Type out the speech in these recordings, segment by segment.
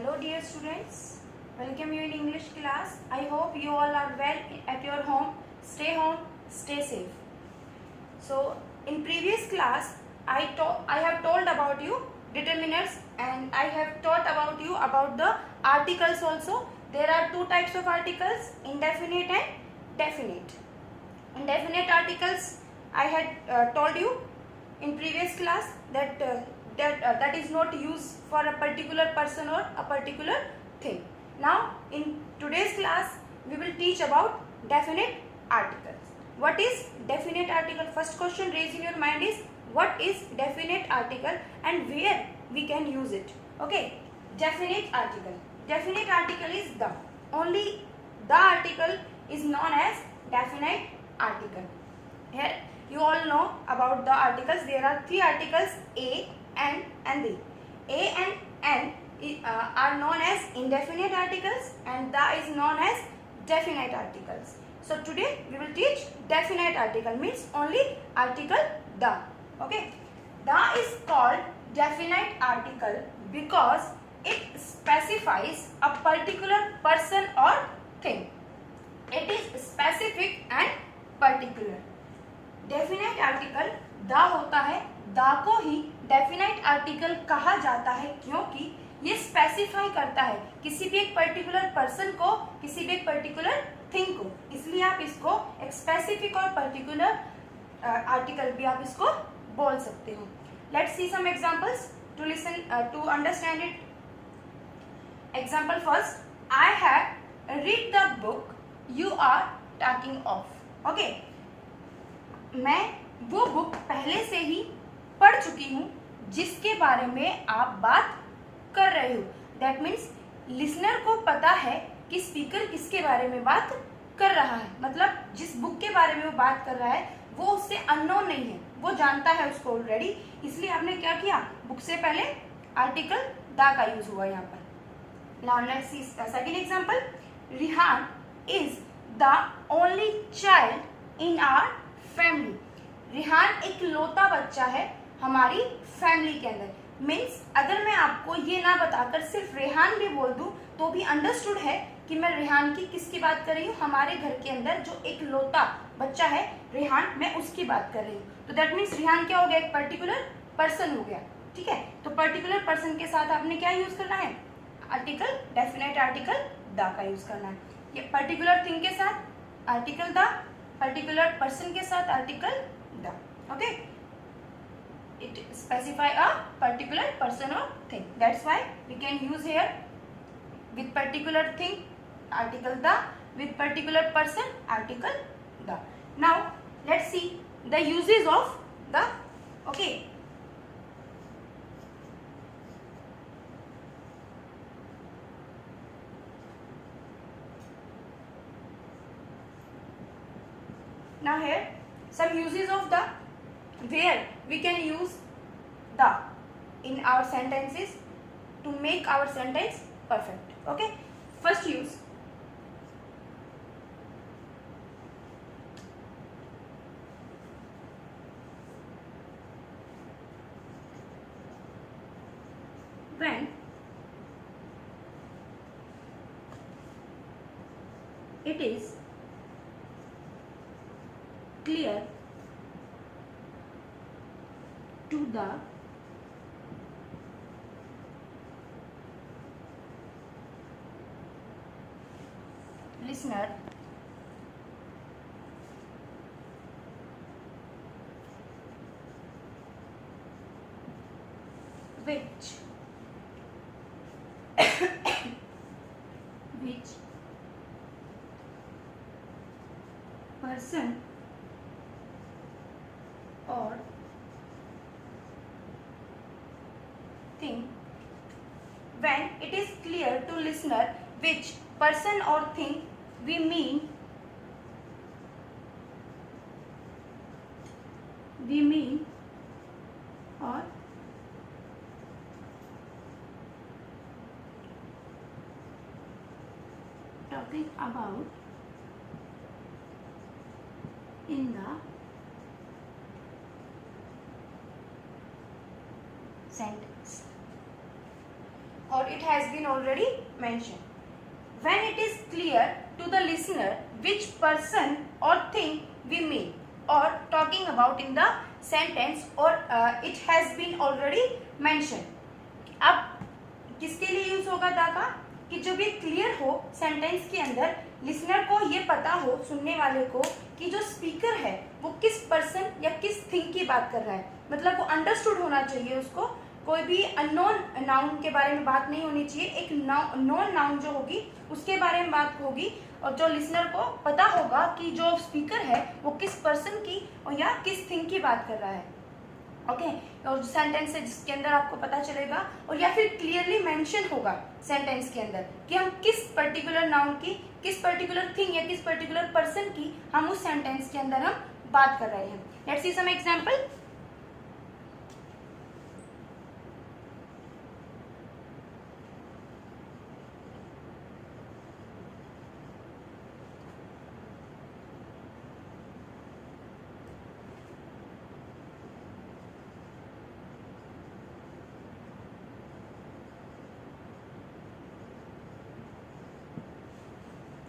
Hello dear students, welcome you in English class. I hope you all are well at your home. Home, stay safe. So in previous class, I have told about you determiners and I have taught about you about the articles also. There are two types of articles, indefinite and definite. Indefinite articles I had told you in previous class that that is not used for a particular person or a particular thing. Now in today's class we will teach about definite articles. What is definite article? First question raised in your mind is what is definite article and where we can use it. Okay, definite article. Definite article is the. Only the article is known as definite article. Here you all know about the articles. There are three articles, A, N and the. A and N are known as indefinite articles and the is known as definite articles. So today we will teach definite article, means only article the. Okay, the is called definite article because it specifies a particular person or thing. It is specific and particular. Definite article the होता है, the को ही definite article कहा जाता है क्योंकि ये specify करता है किसी भी एक पर्टिकुलर पर्सन को, किसी भी एक पर्टिकुलर थिंग को, इसलिए आप इसको एक स्पेसिफिक और पर्टिकुलर आर्टिकल भी आप इसको बोल सकते हो. Let's see some examples to listen to understand it. Example first, I have read the book you are talking of. Okay, मैं वो बुक पहले से ही पढ़ चुकी हूँ जिसके बारे में आप बात कर रहे हो. दैट मीन्स लिसनर को पता है कि स्पीकर किसके बारे में बात कर रहा है, मतलब जिस बुक के बारे में वो बात कर रहा है वो उससे अननोन नहीं है, वो जानता है उसको ऑलरेडी. इसलिए आपने क्या किया, बुक से पहले आर्टिकल द का यूज हुआ यहाँ पर. Now let's see second example. Rihan is the only child in our family. Rihan एक लौता बच्चा है हमारी फैमिली के अंदर. मीन्स अगर मैं आपको ये ना बताकर सिर्फ रेहान भी बोल दूं तो भी अंडरस्टूड है कि मैं रेहान की किसकी बात कर रही हूँ, हमारे घर के अंदर जो एक लौता बच्चा है रेहान, मैं उसकी बात कर रही हूँ. तो दैट मीन्स रेहान क्या हो गया, एक पर्टिकुलर पर्सन हो गया. ठीक है, तो पर्टिकुलर पर्सन के साथ आपने क्या यूज करना है, आर्टिकल, डेफिनेट आर्टिकल द का यूज करना है. ये पर्टिकुलर थिंग के साथ आर्टिकल द, पर्टिकुलर पर्सन के साथ article the. Okay, it specify a particular person or thing. That's why we can use here with particular thing article the, with particular person article the. Now let's see the uses of the. Okay, now here some uses of the, where we can use the in our sentences to make our sentence perfect. Okay, first use, when it is clear to the listener which person or thing, when it is clear to listener which person or thing we mean or talking about in the sentence. और it has been already mentioned. When it is clear to the listener which person or thing we mean or talking about in the sentence or it has been already mentioned. अब किसके लिए use होगा the का? कि जब ये clear हो sentence के अंदर, लिसनर को ये पता हो, सुनने वाले को, कि जो स्पीकर है वो किस पर्सन या किस थिंग की बात कर रहा है. मतलब वो अंडरस्टूड होना चाहिए उसको, कोई भी अननोन नाउन के बारे में बात नहीं होनी चाहिए. एक नॉन नाउन जो होगी उसके बारे में बात होगी और जो लिसनर को पता होगा कि जो स्पीकर है वो किस पर्सन की और या किस थिंग की बात कर रहा है. ओके और जो सेंटेंस है जिसके अंदर आपको पता चलेगा और या फिर क्लियरली मेंशन होगा सेंटेंस के अंदर कि हम किस पर्टिकुलर नाउन की, किस पर्टिकुलर थिंग या किस पर्टिकुलर पर्सन की हम उस सेंटेंस के अंदर हम बात कर रहे हैं. Let's see some example.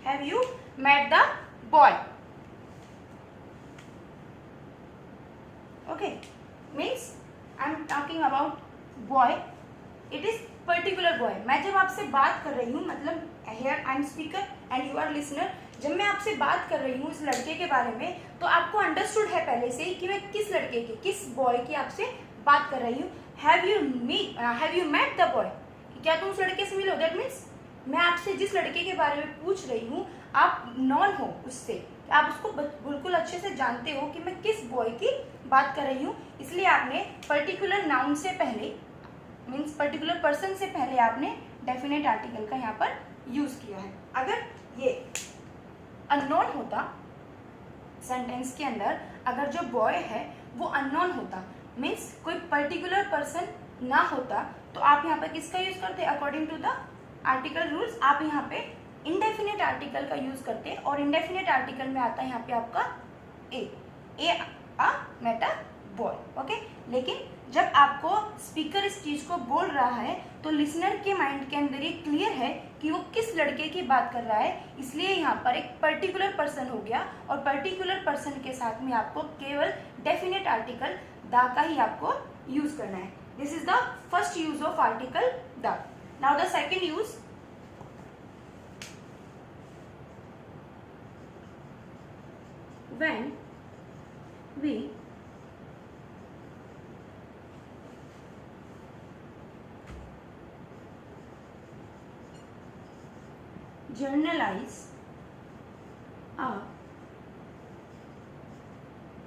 Have you met the boy? Okay, means I am talking about boy. It is particular boy. मैं जब आपसे बात कर रही हूँ, मतलब here I am speaker and you are listener. जब मैं आपसे बात कर रही हूँ इस लड़के के बारे में, तो आपको अंडरस्टूड है पहले से ही कि मैं किस लड़के की, किस बॉय की आपसे बात कर रही हूँ. Have you met the boy? क्या तुम उस लड़के से मिलो? That means मैं आपसे जिस लड़के के बारे में पूछ रही हूँ आप नॉन हो उससे, आप उसको बिल्कुल अच्छे से जानते हो कि मैं किस बॉय की बात कर रही हूँ. इसलिए आपने पर्टिकुलर नाउन से पहले, मीन्स पर्टिकुलर पर्सन से पहले आपने डेफिनेट आर्टिकल का यहाँ पर यूज किया है. अगर ये अननोन होता सेंटेंस के अंदर, अगर जो बॉय है वो अननोन होता, मीन्स कोई पर्टिकुलर पर्सन ना होता, तो आप यहाँ पर किसका यूज करते? According to the article rules आप यहाँ पे इंडेफिनेट आर्टिकल का यूज करते हैं और इंडेफिनेट आर्टिकल में आता है यहाँ पे आपका ए मेट अ बॉय. ओके, लेकिन जब आपको स्पीकर इस चीज को बोल रहा है तो लिसनर के माइंड के अंदर ये क्लियर है कि वो किस लड़के की बात कर रहा है, इसलिए यहाँ पर एक पर्टिकुलर पर्सन हो गया और पर्टिकुलर पर्सन के साथ में आपको केवल डेफिनेट आर्टिकल द का ही आपको यूज करना है. This is the first use of article the. Now the second use, when we journalize a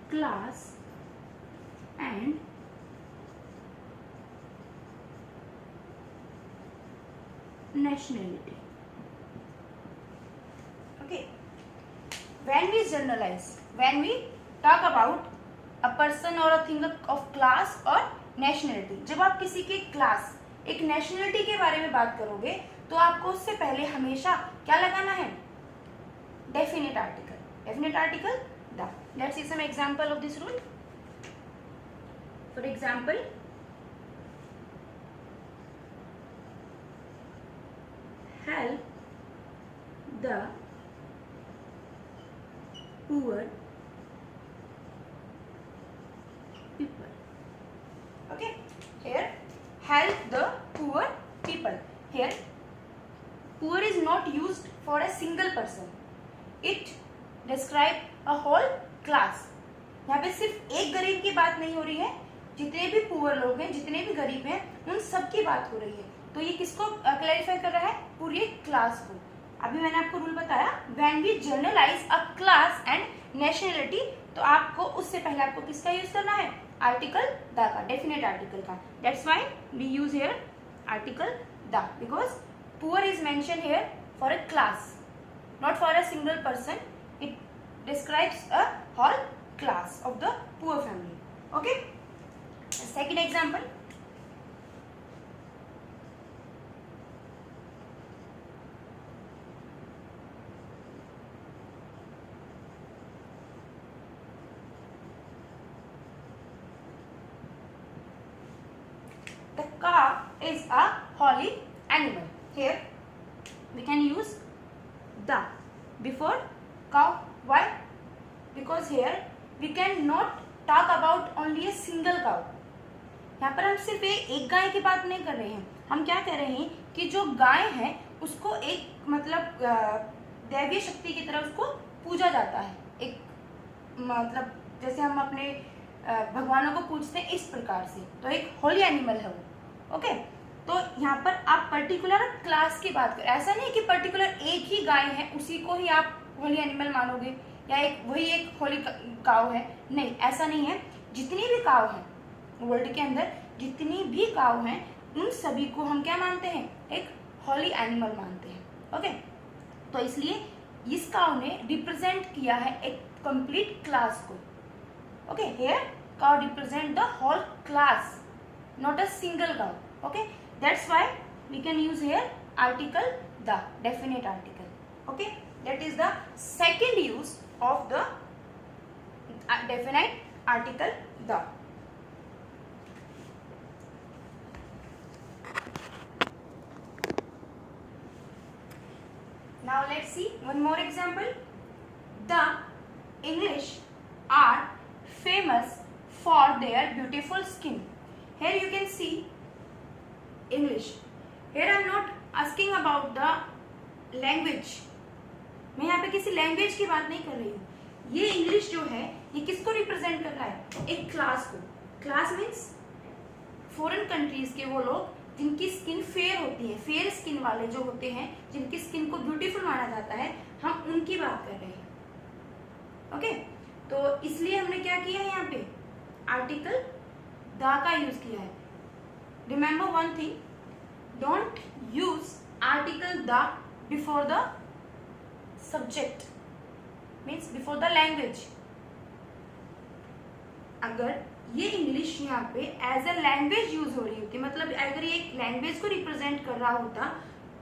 class and nationality. Okay, when we generalize, when we talk about a person or a thing of class or nationality, जब आप किसी के class, एक nationality के बारे में बात करोगे तो आपको उससे पहले हमेशा क्या लगाना है? Definite article. Definite article the. Let's see some example of this rule. For example, help the poor people. Okay, here help the poor people. Here poor is not used for a single person. It describe a whole class. यहाँ पे सिर्फ एक गरीब की बात नहीं हो रही है, जितने भी पुअर लोग हैं, जितने भी गरीब हैं, उन सब की बात हो रही है. तो ये किसको क्लैरिफाई कर रहा है? पूरी क्लास को. अभी मैंने आपको रूल बताया, when we generalize a class and nationality, तो आपको उससे पहले आपको किसका यूज करना है? आर्टिकल द का, डेफिनेट आर्टिकल का. That's why we use here article the, because poor is mention here for a class, not for a single person. It describes a whole class of the poor family. Okay, second example. The car is a holy animal. Here we can use the before cow. Why? Because here we can not talk about only a single cow. यहाँ पर हम सिर्फ एक गाय की बात नहीं कर रहे हैं, हम क्या कह रहे हैं कि जो गाय है उसको एक मतलब दैवीय शक्ति की तरह उसको पूजा जाता है, एक मतलब जैसे हम अपने भगवानों को पूजते हैं इस प्रकार से, तो एक होली एनिमल है वो. ओके, तो यहाँ पर आप पर्टिकुलर क्लास की बात करें, ऐसा नहीं कि पर्टिकुलर एक ही गाय है उसी को ही आप होली एनिमल मानोगे या वही एक होली काव है, नहीं, ऐसा नहीं है. जितनी भी काव है वर्ल्ड के अंदर, जितनी भी काव हैं उन सभी को हम क्या मानते हैं, एक होली एनिमल मानते हैं. ओके, तो इसलिए इस काव ने रिप्रेजेंट किया है एक कंप्लीट क्लास को. Okay, here cow represent the whole class, not a single cow. Okay, that's why we can use here article the, definite article. Okay, that is the second use of the definite article the. Now let's see one more example. The English are famous for their beautiful skin. Here you can see English. Here I am not asking about the language. मैं यहाँ पे किसी language की बात नहीं कर रही हूँ. ये इंग्लिश जो है ये किसको रिप्रेजेंट कर रहा है, एक क्लास को. क्लास मीन्स फॉरेन कंट्रीज के वो लोग जिनकी स्किन फेयर होती है, फेयर स्किन वाले जो होते हैं, जिनकी स्किन को ब्यूटीफुल माना जाता है, हम उनकी बात कर रहे हैं. ओके, तो इसलिए हमने क्या किया है, यहाँ पे आर्टिकल द का यूज किया है. Remember one thing, don't use article the before the subject, means before the language. अगर ये इंग्लिश यहाँ पे एज अ लैंग्वेज यूज हो रही होती, मतलब अगर ये एक लैंग्वेज को रिप्रेजेंट कर रहा होता,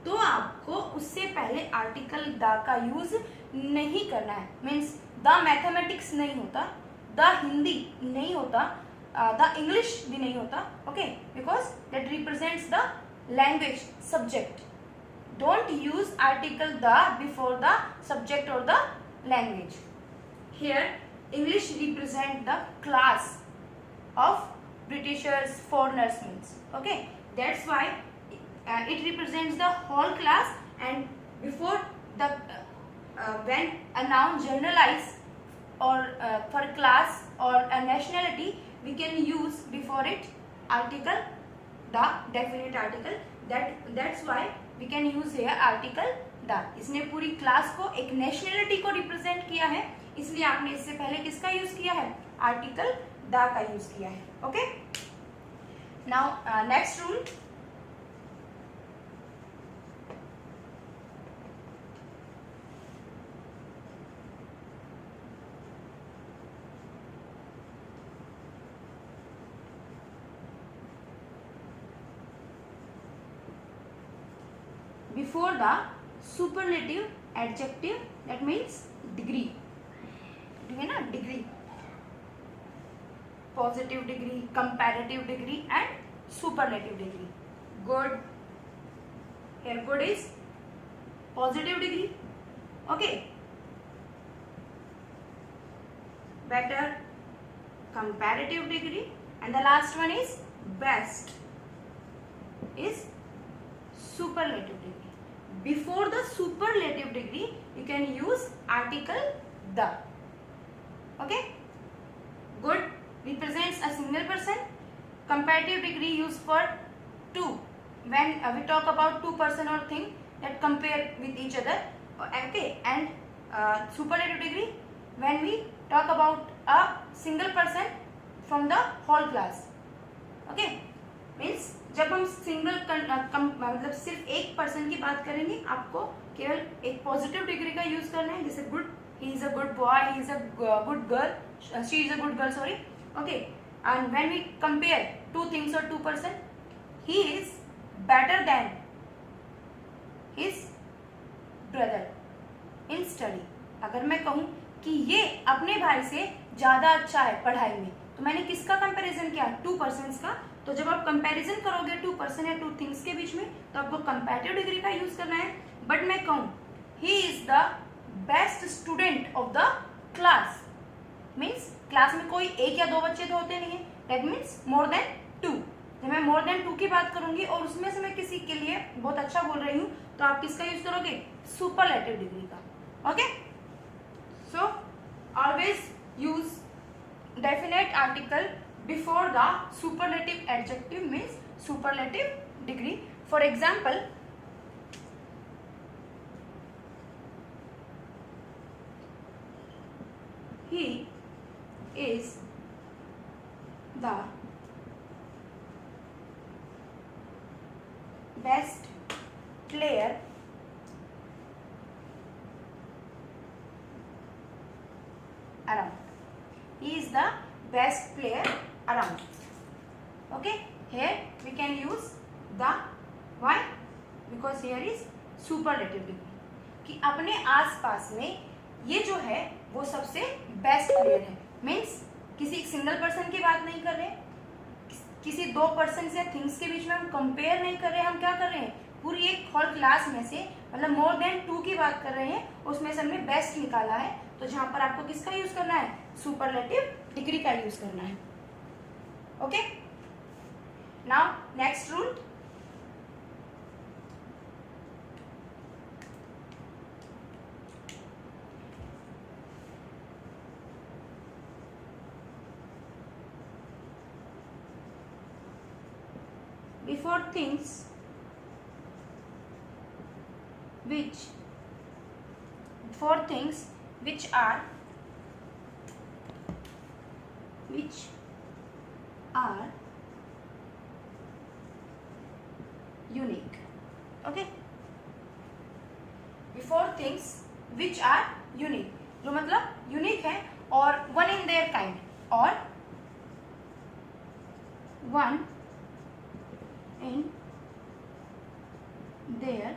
तो आपको उससे पहले आर्टिकल द का यूज नहीं करना है. मीन्स द मैथमेटिक्स नहीं होता, द हिंदी नहीं होता, द इंग्लिश भी नहीं होता. Okay, because that represents the language subject. Don't use article the before the subject or the language. Here English represent the class of Britishers, foreigners means. Okay, that's why it represents the whole class, and before the when a noun generalize or for class or a nationality, we can use before it article the, definite article. That's why we can use here article the. इसने पूरी class को, एक nationality को represent किया है, इसलिए आपने इससे पहले किसका यूज किया है, आर्टिकल द का यूज किया है. Okay, now next rule. Before the superlative adjective, that means degree. ठीक ना, degree, positive degree, comparative degree and superlative degree. Good, here good is positive degree. Okay, better, comparative degree, and the last one is best, is superlative degree. Before the superlative degree, you can use article the. Okay, good represents a single person. Comparative degree used for two, when we talk about two person or thing that compare with each other. Okay, and superlative degree when we talk about a single person from the whole class. Okay, means जब हम single मतलब सिर्फ एक person की बात करेंगे, आपको केवल एक पॉजिटिव डिग्री का यूज करना है, जैसे good, he is a good boy, he is a good girl, she is a good girl, sorry. Okay, and when we compare two things और two person, he is better than his brother in study. अगर मैं कहूँ कि ये अपने भाई से ज्यादा अच्छा है पढ़ाई में, तो मैंने किसका कंपैरिजन किया, टू पर्सन्स का. तो जब आप कंपैरिजन करोगे टू पर्सन या टू थिंग्स के बीच में तो आपको कंपैरेटिव डिग्री का यूज करना है. बट मैं कहूँ he is the best student of the class, means class में कोई एक या दो बच्चे तो होते नहीं है, that means more than two. जब मैं मोर देन टू की बात करूंगी और उसमें से मैं किसी के लिए बहुत अच्छा बोल रही हूँ तो आप किसका यूज करोगे? सुपरलेटिव डिग्री का. Okay, so always use definite article before the superlative adjective means superlative degree. For example, he is the best player around. He is the best player around. Okay, here we can use the. Why? Because here is superlative degree कि अपने आसपास में ये जो है वो सबसे best player है. मीन्स किसी सिंगल पर्सन की बात नहीं कर रहे, किसी दो पर्सन या थिंग्स के बीच में हम कंपेयर नहीं कर रहे, हम क्या कर रहे हैं? पूरी एक होल क्लास में से मतलब मोर देन टू की बात कर रहे हैं, उसमें से हमने बेस्ट निकाला है. तो जहां पर आपको किसका यूज करना है? सुपरलेटिव डिग्री का यूज करना है. Okay, now next rule. Before things which are unique. Okay, before things which are unique, जो मतलब यूनिक है और वन इन देयर काइंड और वन in their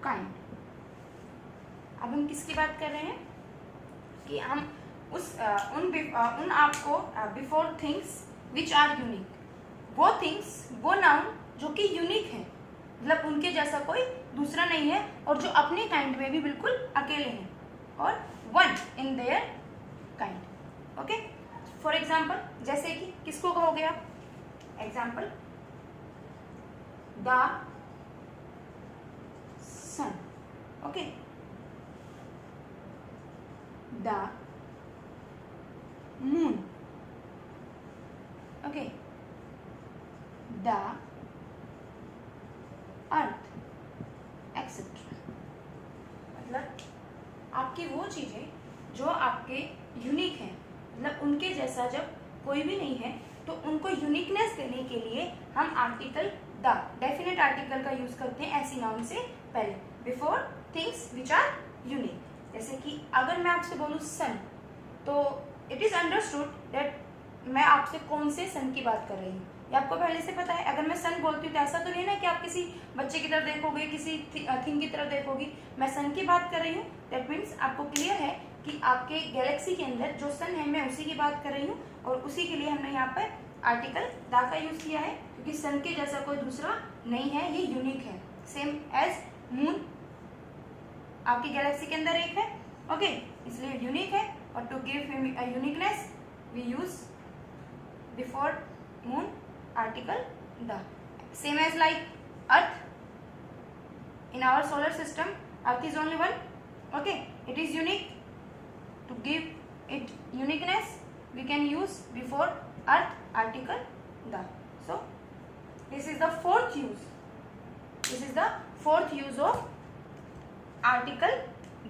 kind. अब हम किसकी बात कर रहे हैं कि हम उन आपको before things which are unique, वो थिंग्स वो नाउन जो कि यूनिक है, मतलब उनके जैसा कोई दूसरा नहीं है और जो अपने काइंड में भी बिल्कुल अकेले हैं, और one in their kind. Okay, for example जैसे कि किसको कहोगे आप? Example, the sun. Okay, the moon. Okay, the earth etcetera. मतलब आपकी वो चीजें जो आपके यूनिक हैं, मतलब उनके जैसा जब कोई भी नहीं है तो उनको यूनिकनेस देने के लिए हम आर्टिकल द, डेफिनेट आर्टिकल का यूज करते हैं ऐसी नाउन से पहले, before things which are unique. जैसे कि अगर मैं आपसे बोलूँ सन, तो इट इज अंडरस्टूड दैट मैं आपसे कौन से सन की बात कर रही हूँ, ये आपको पहले से पता है. अगर मैं सन बोलती हूँ तो ऐसा तो नहीं है ना कि आप किसी बच्चे की तरफ देखोगे, किसी थिंग की तरफ देखोगी. मैं सन की बात कर रही हूँ, दैट मीन्स आपको क्लियर है कि आपके गैलेक्सी के अंदर जो सन है मैं उसी की बात कर रही हूँ, और उसी के लिए हमने यहाँ पर आर्टिकल दा का यूज किया है, क्योंकि सन के जैसा कोई दूसरा नहीं है, ये यूनिक है. सेम एज मून आपकी गैलेक्सी के अंदर एक है. ओके, इसलिए यूनिक है, और to give him a uniqueness we use before moon article the. Same as like earth in our solar system, earth is only one. Okay, it is unique. To give it uniqueness we can use before earth article the. So this is the fourth use. This is the fourth use of article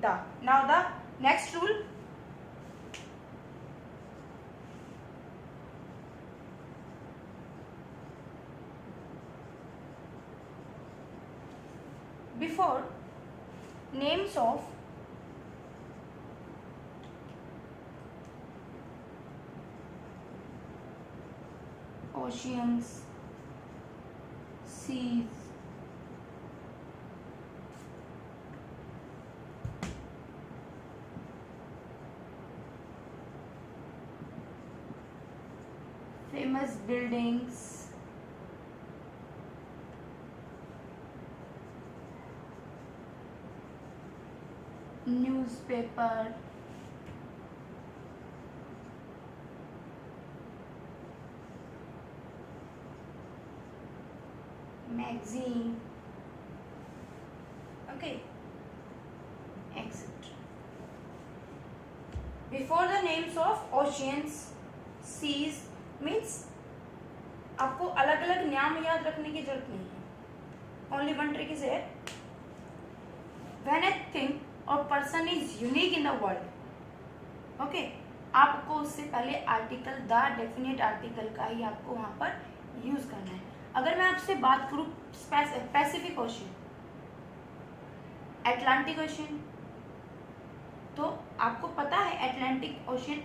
the. Now the next rule. Before names of oceans, seas, famous famous buildings, newspaper, magazine, okay, etc. Before the names of oceans, seas means आपको अलग अलग नाम याद रखने की जरूरत नहीं है. Only one trick is here. When a thing or person is unique in the world, okay, आपको उससे पहले आर्टिकल द डेफिनेट आर्टिकल का ही आपको वहां पर यूज करना है. अगर मैं आपसे बात करूं पैसिफिक ओशन, अटलांटिक ओशन, तो आपको पता है अटलांटिक ओशन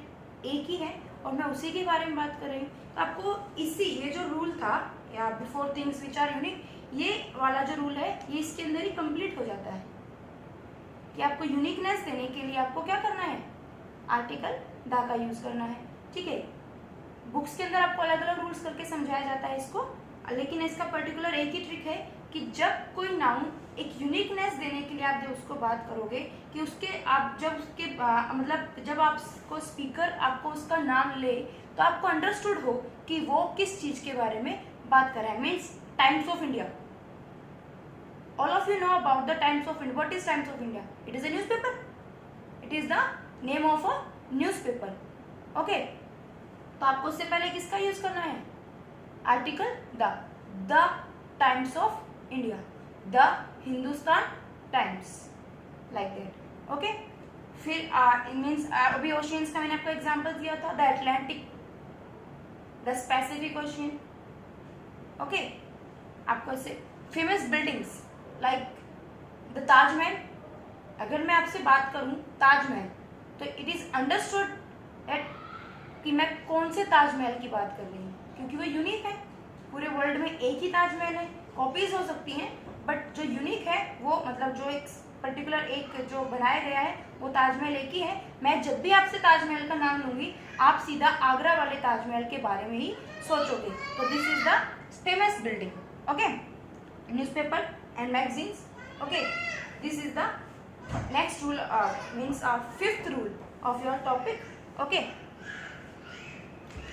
एक ही है और मैं उसी के बारे में बात कर रही हूँ. तो आपको ये जो रूल था या before things which are unique, ये वाला जो रूल है ये इसके अंदर ही कंप्लीट हो जाता है कि आपको यूनिकनेस देने के लिए आपको क्या करना है, आर्टिकल द का यूज करना है. ठीक है, बुक्स के अंदर आपको अलग अलग रूल्स करके समझाया जाता है इसको, लेकिन इसका पर्टिकुलर एक ही ट्रिक है कि जब कोई नाउन एक यूनिकनेस देने के लिए आप जब उसको बात करोगे कि उसके आप जब उसके मतलब जब आपको स्पीकर आपको उसका नाम ले तो आपको अंडरस्टूड हो कि वो किस चीज के बारे में बात कर रहा है. Means times of India, all of you know about the Times of India. What is Times of India? It is a newspaper. It is the name of a newspaper. Okay, तो आपको उससे पहले किसका यूज करना है, article the times of India, the Hindustan times, like that. Okay, फिर means अभी oceans का मैंने आपको एग्जांपल दिया था, the Atlantic, the Pacific ocean. Okay, आपको ऐसे famous buildings like the Taj Mahal. अगर मैं आपसे बात करूं ताजमहल तो इट इज अंडरस्टूड दैट कि मैं कौन से ताजमहल की बात कर रही हूँ, क्योंकि वो यूनिक है. पूरे वर्ल्ड में एक ही ताजमहल है, कॉपीज हो सकती हैं बट जो यूनिक है वो मतलब जो एक पर्टिकुलर एक जो बनाया गया है वो ताजमहल एक ही है. मैं जब भी आपसे ताजमहल का नाम लूंगी आप सीधा आगरा वाले ताजमहल के बारे में ही सोचोगे. तो this is the famous building. Okay, newspaper and magazines. Okay, this is the next rule, means fifth rule of your topic. Okay,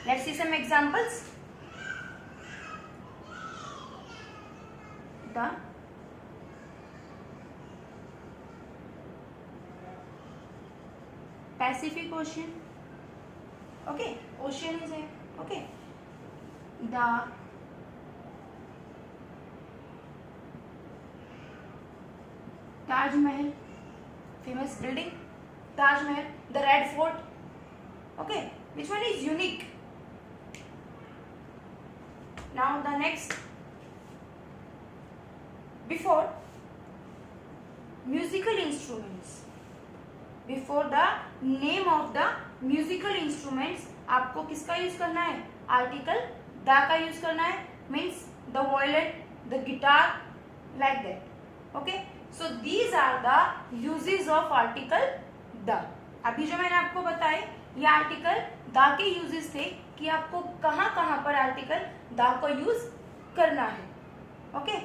let's see some examples. The Pacific Ocean. Okay, ocean is here. Okay, the Taj Mahal, famous building, Taj Mahal, the Red Fort. Okay, which one is unique? Now the next, before musical instruments, before the name of the musical instruments, आपको किसका use करना है, article the का use करना है. Means the violin, the guitar, like that. Okay, so these are the uses of article the. अभी जो मैंने आपको बताए ये आर्टिकल द के यूजेस थे कि आपको कहाँ कहाँ पर आर्टिकल द को यूज करना है. Okay,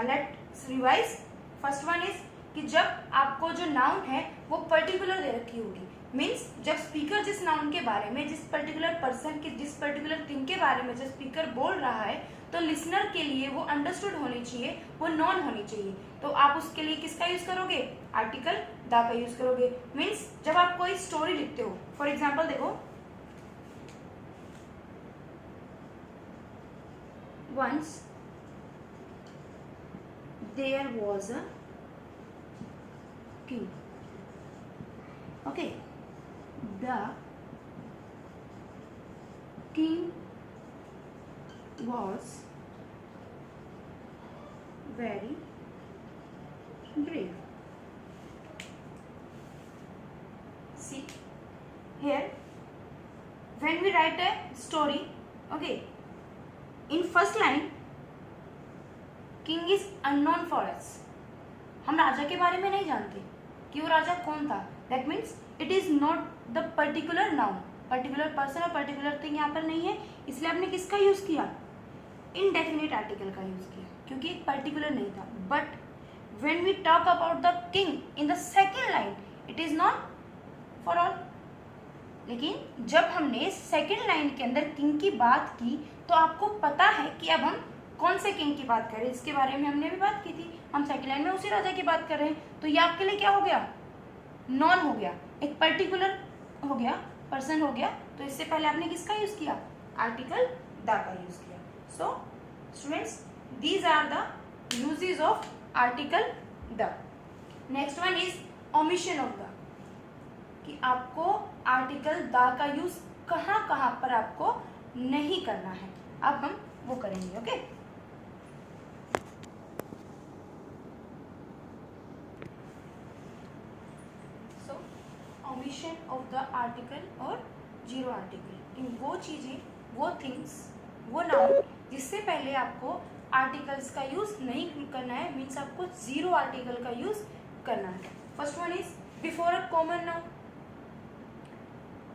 let's revise. First one is कि जब आपको जो नाउन है वो पर्टिकुलर दे रखी होगी, मीन्स जब स्पीकर जिस नाउन के बारे में, जिस पर्टिकुलर पर्सन के, जिस पर्टिकुलर थिंग के बारे में जब स्पीकर बोल रहा है तो लिसनर के लिए वो अंडरस्टूड होनी चाहिए, वो नॉन होनी चाहिए. तो आप उसके लिए किसका यूज करोगे, आर्टिकल द का यूज करोगे. मीन्स जब आप कोई स्टोरी लिखते हो, फॉर एग्जाम्पल देखो, once there was a king. Okay, the king was very brave. See here, when we write a story, okay, in first line king is unknown for us. हम राजा के बारे में नहीं जानते कि वो राजा कौन था. That means it is not the particular noun. Particular person और पर्टिकुलर थिंग यहाँ पर नहीं है, इसलिए आपने किसका यूज़ किया, इनडेफिनेट आर्टिकल का यूज़ किया, क्योंकि एक पर्टिकुलर नहीं था. But when we talk about the king in the second line it is not for all. लेकिन जब हमने सेकेंड लाइन के अंदर किंग की बात की तो आपको पता है कि अब हम कौन से किंग की बात कर रहे हैं, इसके बारे में हमने भी बात की थी. हम सेकेंड लाइन में उसी राजा की बात कर रहे हैं, तो ये आपके लिए क्या हो गया, नॉन हो गया, एक पर्टिकुलर हो गया, पर्सन हो गया. तो इससे पहले आपने किसका यूज किया, आर्टिकल द का यूज किया. So students, these are the uses of article the. Next one is omission of the, कि आपको आर्टिकल द का यूज कहाँ कहाँ पर आपको नहीं करना है. अब हम वो करेंगे. Okay, so omission of the article और जीरो आर्टिकल, इन वो चीजें, वो थिंग्स, वो नाउन जिससे पहले आपको आर्टिकल्स का यूज नहीं करना है, मीन्स आपको जीरो आर्टिकल का यूज करना है. First one is before a common noun.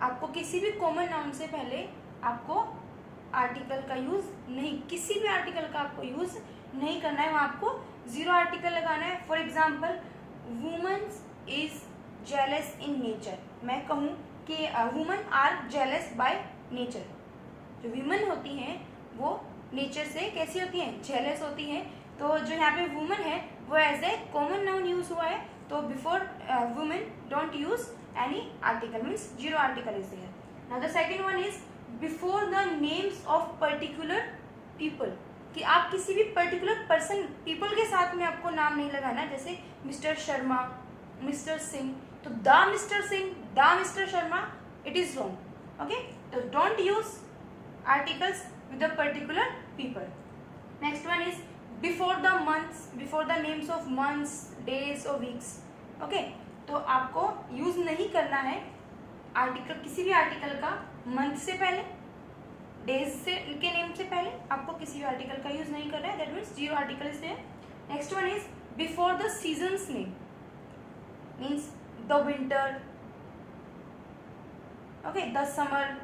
आपको किसी भी कॉमन नाउन से पहले आपको आर्टिकल का यूज नहीं, किसी भी आर्टिकल का आपको यूज नहीं करना है, वहाँ आपको जीरो आर्टिकल लगाना है. For example, woman is jealous in nature. मैं कहूँ कि woman are jealous by nature. जो वुमन होती हैं वो नेचर से कैसी होती हैं, जेलस होती हैं. तो जो यहाँ पे वुमन है वो as a common noun use हुआ है, तो before woman don't use any article, means zero article is there. Now the second one is before the names of particular people, कि आप किसी भी पर्टिकुलर पर्सन, पीपल के साथ में आपको नाम नहीं लगाना. जैसे मिस्टर शर्मा, मिस्टर सिंह, तो the mister Singh, the mister Sharma, it is wrong. Okay, तो don't use articles with the particular people. Next one is before the months, before the names of months, days or weeks. Okay, तो आपको use नहीं करना है article, किसी भी article का month से पहले, डेज से के नेम से पहले आपको किसी भी आर्टिकल का यूज नहीं करना है. That means zero article is there. Next one is before the seasons name, means the winter, okay, the summer,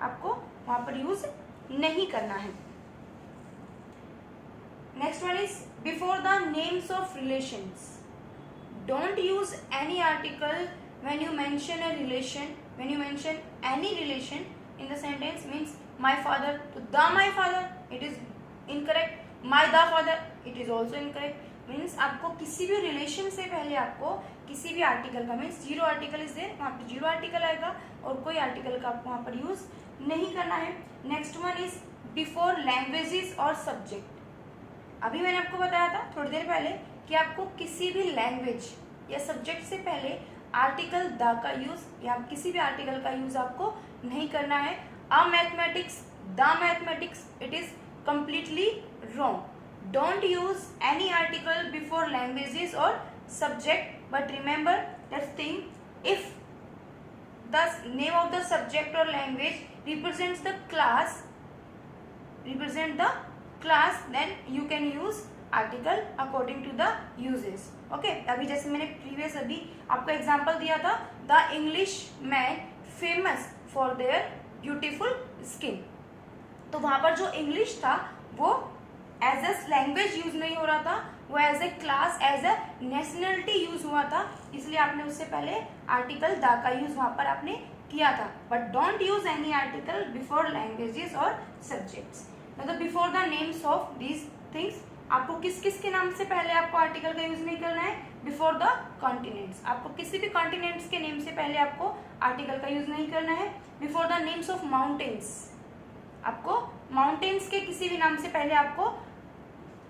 आपको वहां पर यूज नहीं करना है. Next one is before the names of relations. Don't use any article when you mention a relation, when you mention any relation in the sentence. Means my father, तो the my father, it is incorrect. My the father, it is also incorrect. Means आपको किसी भी relation से पहले आपको किसी भी article का, means zero article is there, वहाँ पर जीरो आर्टिकल आएगा और कोई आर्टिकल का आपको वहाँ पर यूज नहीं करना है. Next one is before languages और सब्जेक्ट. अभी मैंने आपको बताया था थोड़ी देर पहले कि आपको किसी भी लैंग्वेज या सब्जेक्ट से पहले आर्टिकल द का यूज या किसी भी आर्टिकल का यूज आपको नहीं करना है. A mathematics, the mathematics, it is completely wrong. Don't use any article before languages और subject, but remember that thing, if the name of the subject or language represents the class, then you can use article according to the uses. Okay, अभी जैसे मैंने previous अभी आपको example दिया था, the English man famous for their beautiful skin. तो वहाँ पर जो इंग्लिश था वो एज ए लैंग्वेज यूज नहीं हो रहा था, वो as a class, as a nationality use हुआ था, इसलिए आपने उससे पहले आर्टिकल द का यूज वहां पर आपने किया था. But don't use any article before languages और सब्जेक्ट्स. मतलब before the names of these things, आपको किस किस के नाम से पहले आपको आर्टिकल का यूज नहीं करना है. बिफोर द कॉन्टिनेंट्स, आपको किसी भी कॉन्टिनेंट्स के नेम से पहले आपको आर्टिकल का यूज नहीं करना है. Before the names of mountains, आपको माउंटेन्स के किसी भी नाम से पहले आपको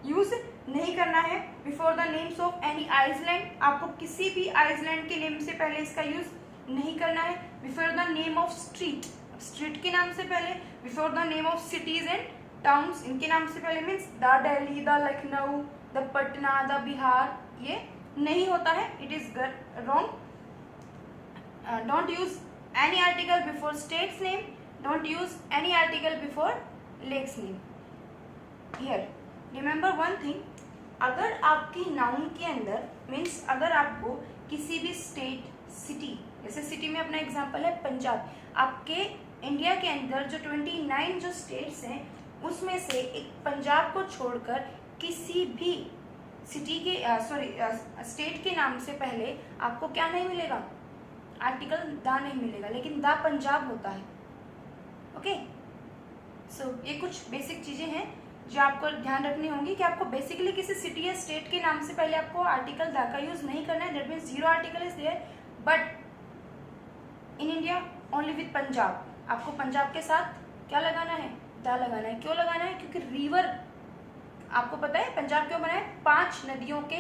यूज नहीं करना है. Before the names of any island, आपको किसी भी आइसलैंड के नेम से पहले इसका यूज नहीं करना है. Before the name of street, street के नाम से पहले. Before the name of cities and towns, इनके नाम से पहले, means the Delhi, the Lucknow, the Patna, the Bihar, ये नहीं होता है, it is wrong. Don't use any article before states name, don't use any article before lakes name. Here remember one thing, अगर आपकी नाउन के अंदर, मीन्स अगर आपको किसी भी स्टेट, सिटी जैसे सिटी में अपना एग्जांपल है पंजाब। आपके इंडिया के अंदर जो 29 जो स्टेट्स हैं उसमें से एक पंजाब को छोड़कर किसी भी सिटी के स्टेट के नाम से पहले आपको क्या नहीं मिलेगा, आर्टिकल द नहीं मिलेगा, लेकिन द पंजाब होता है। ओके, सो ये कुछ बेसिक चीजें हैं जो आपको ध्यान रखनी होंगी कि आपको बेसिकली किसी सिटी या स्टेट के नाम से पहले आपको आर्टिकल द का यूज नहीं करना है। That means zero article is there, but in India only with Punjab आपको पंजाब के साथ क्या लगाना है, द लगाना है। क्यों लगाना है? क्योंकि रिवर आपको पता है पंजाब क्यों बना है, 5 नदियों के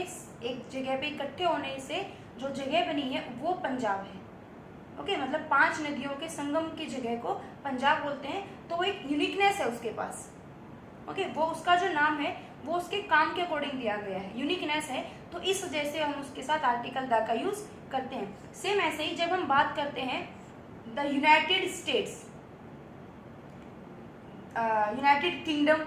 एक जगह पे इकट्ठे होने से जो जगह बनी है वो पंजाब है। ओके, मतलब 5 नदियों के संगम की जगह को पंजाब बोलते हैं, तो वो एक यूनिकनेस है उसके पास। ओके, वो उसका जो नाम है वो उसके काम के अकॉर्डिंग दिया गया है, यूनिकनेस है, तो इस वजह से हम उसके साथ आर्टिकल द का यूज करते हैं। सेम ऐसे ही जब हम बात करते हैं the United states, United kingdom,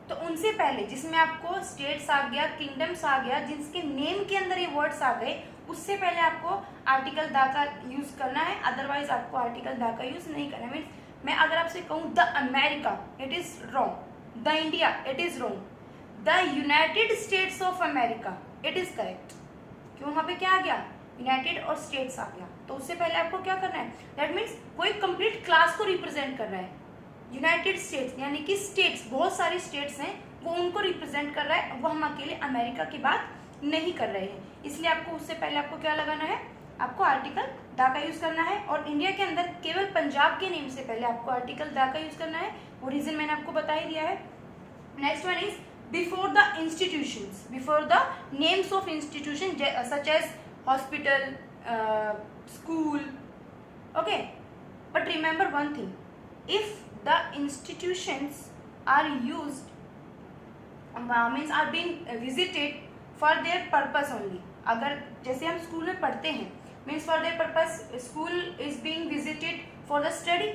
तो उनसे पहले जिसमें आपको स्टेट्स आ गया, किंगडम्स आ गया, जिसके नेम के अंदर ये वर्ड्स आ गए, उससे पहले आपको आर्टिकल द का यूज करना है, अदरवाइज आपको आर्टिकल द का यूज नहीं करना है। मीन्स मैं अगर आपसे कहूँ the America, it is wrong, the India, it is wrong, the United states of America, it is correct. क्यों? वहां पे क्या आ गया, यूनाइटेड और स्टेट्स आ गया, तो उससे पहले आपको क्या करना है, दैट मीन्स वो एक कंप्लीट क्लास को रिप्रेजेंट कर रहा है। यूनाइटेड स्टेट्स यानी कि स्टेट्स, बहुत सारी स्टेट्स हैं, वो उनको रिप्रेजेंट कर रहा है, वो हम अकेले अमेरिका की बात नहीं कर रहे हैं, इसलिए आपको उससे पहले आपको क्या लगाना है, आपको आर्टिकल द का यूज करना है। और इंडिया के अंदर केवल पंजाब के नेम से पहले आपको आर्टिकल द का यूज करना है, वो रीजन मैंने आपको बता ही दिया है। Next one is before the institutions, before the names of institution such as hospital, school. Okay, but remember one thing, if the institutions are used means are being visited for their purpose only, अगर जैसे हम school में पढ़ते हैं means for their purpose, school is being visited for the study,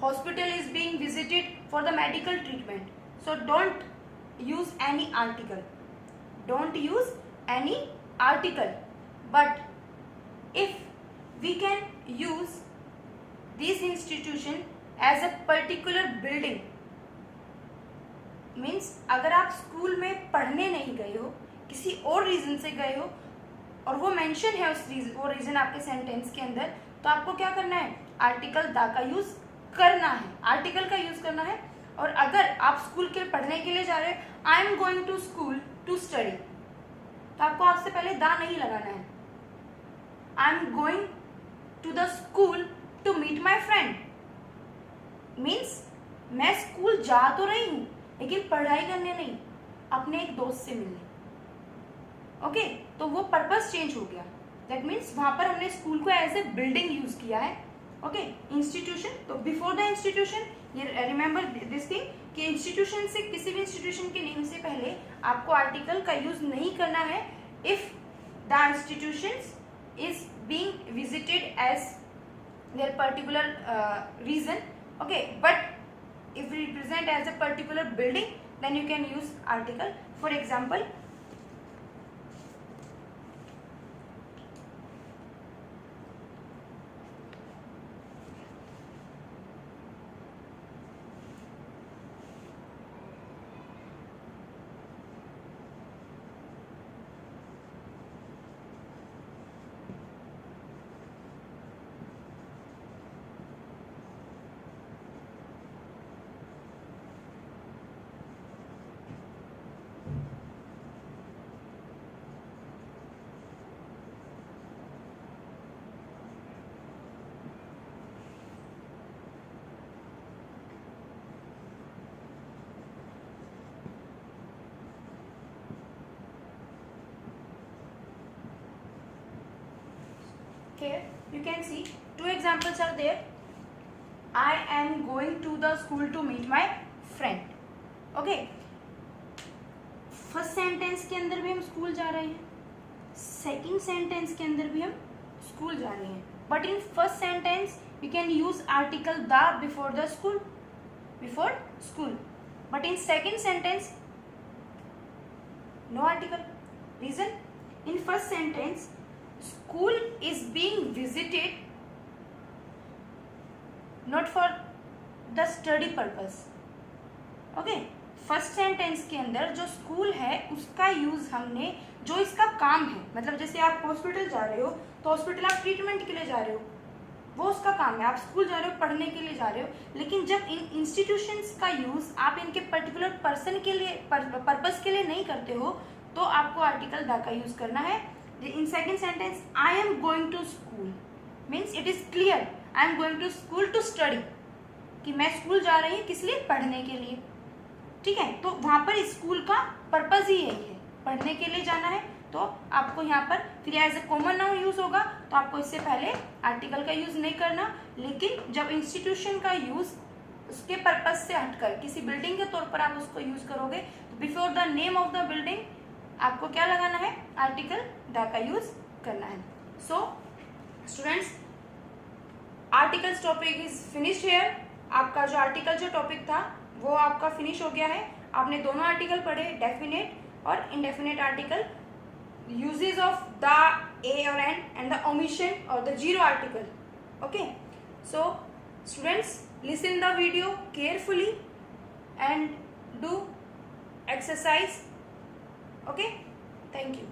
hospital is being visited for the medical treatment, so don't use any article, don't use any article, but if we can use this institution as a particular building, means अगर आप school में पढ़ने नहीं गए हो, किसी और reason से गए हो और वो मेंशन है उस रीजन, वो रीजन आपके सेंटेंस के अंदर, तो आपको क्या करना है, आर्टिकल द का यूज करना है, आर्टिकल का यूज करना है। और अगर आप स्कूल के पढ़ने के लिए जा रहे हैं, I am going to school to study, तो आपको आपसे पहले द नहीं लगाना है, I am going to the school to meet my friend, means मैं स्कूल जा तो रही हूं लेकिन पढ़ाई करने नहीं, अपने एक दोस्त से मिलने। ओके, तो वो पर्पस चेंज हो गया, दैट मीन्स वहां पर हमने स्कूल को एज ए बिल्डिंग यूज किया है। ओके, इंस्टीट्यूशन, तो बिफोर द इंस्टीट्यूशन, ये रिमेंबर दिस थिंग कि इंस्टीट्यूशन से, किसी भी इंस्टीट्यूशन के नेम से पहले आपको आर्टिकल का यूज नहीं करना है if the institution is being visited as their particular reason. Okay, but if we represent as a particular building, then you can use article. For example, here you can see 2 examples are there. I am going to the school to meet my friend. Okay, first sentence के अंदर भी हम school जा रहे हैं, second sentence के अंदर भी हम स्कूल जा रहे हैं, but in first sentence you can use article the before the school, before school, but in second sentence no article. Reason, in first sentence school is being visited not for the study purpose. Okay, first sentence के अंदर जो school है उसका use हमने, जो इसका काम है, मतलब जैसे आप हॉस्पिटल जा रहे हो तो हॉस्पिटल आप ट्रीटमेंट के लिए जा रहे हो, वो उसका काम है। आप स्कूल जा रहे हो पढ़ने के लिए जा रहे हो, लेकिन जब इन इंस्टीट्यूशंस का यूज आप इनके पर्टिकुलर पर्सन के लिए, पर्पस के लिए नहीं करते हो, तो आपको आर्टिकल द का यूज करना है। In second sentence, I am going to school means it is clear, I am going to school to study, कि मैं स्कूल जा रही हूँ किस लिए, पढ़ने के लिए। ठीक है, तो वहां पर स्कूल का पर्पज ही यही है, पढ़ने के लिए जाना है। तो आपको यहाँ पर फिर as a common noun use होगा, तो आपको इससे पहले आर्टिकल का यूज नहीं करना। लेकिन जब इंस्टीट्यूशन का यूज उसके पर्पज से हटकर किसी बिल्डिंग के तौर पर आप उसको यूज करोगे, तो before the name of the building आपको क्या लगाना है, आर्टिकल द का यूज करना है। So students, articles topic is finished here. आपका जो आर्टिकल जो टॉपिक था वो आपका फिनिश हो गया है। आपने दोनों आर्टिकल पढ़े, डेफिनेट और indefinite article, uses of the, a or an, and the omission or the zero article. Okay, so students, listen the video carefully and do exercise. Okay, thank you.